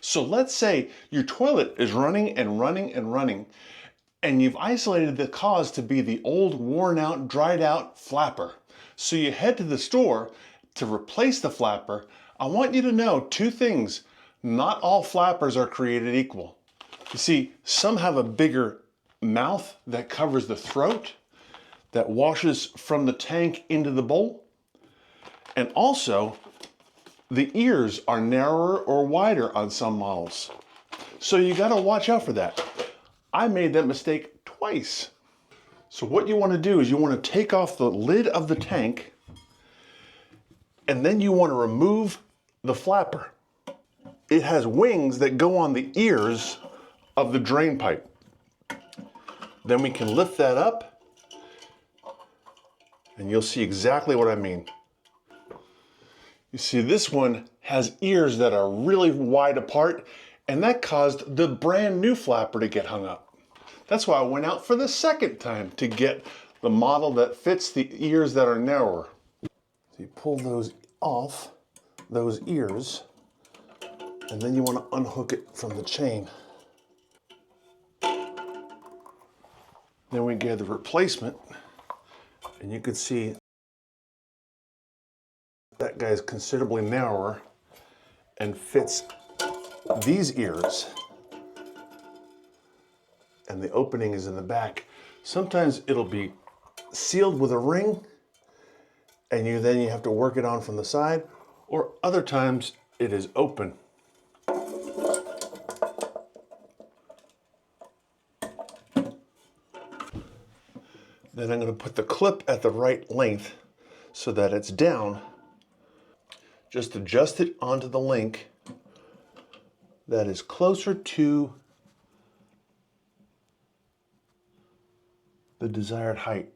So let's say your toilet is running and running and running, and you've isolated the cause to be the old, worn out, dried out flapper. So you head to the store to replace the flapper. I want you to know two things. Not all flappers are created equal. You see, some have a bigger mouth that covers the throat, that washes from the tank into the bowl. And also, the ears are narrower or wider on some models. So you gotta watch out for that. I made that mistake twice. So what you wanna do is you wanna take off the lid of the tank, and then you wanna remove the flapper. It has wings that go on the ears of the drain pipe. Then we can lift that up, and you'll see exactly what I mean. You see, this one has ears that are really wide apart, and that caused the brand new flapper to get hung up. That's why I went out for the second time to get the model that fits the ears that are narrower. So you pull those off, those ears, and then you want to unhook it from the chain. Then we get the replacement, and you can see that guy is considerably narrower and fits these ears, and the opening is in the back. Sometimes it'll be sealed with a ring, and then you have to work it on from the side, or other times it is open. Then I'm going to put the clip at the right length so that it's down. Just adjust it onto the link that is closer to the desired height.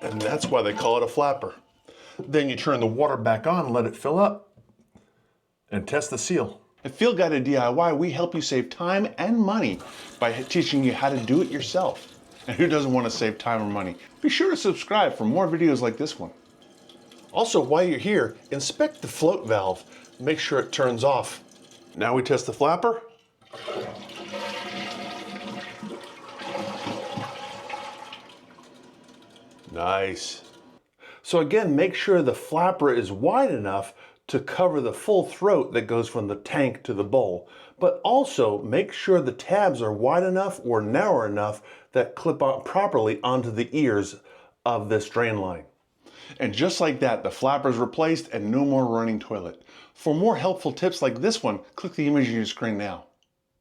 And that's why they call it a flapper. Then you turn the water back on and let it fill up and test the seal. At Field Guided DIY, we help you save time and money by teaching you how to do it yourself. And who doesn't want to save time or money? Be sure to subscribe for more videos like this one. Also, while you're here, inspect the float valve. Make sure it turns off. Now we test the flapper. Nice. So again, make sure the flapper is wide enough to cover the full throat that goes from the tank to the bowl, but also make sure the tabs are wide enough or narrow enough that clip on properly onto the ears of this drain line. And just like that, the flapper is replaced and no more running toilet. For more helpful tips like this one, click the image on your screen now.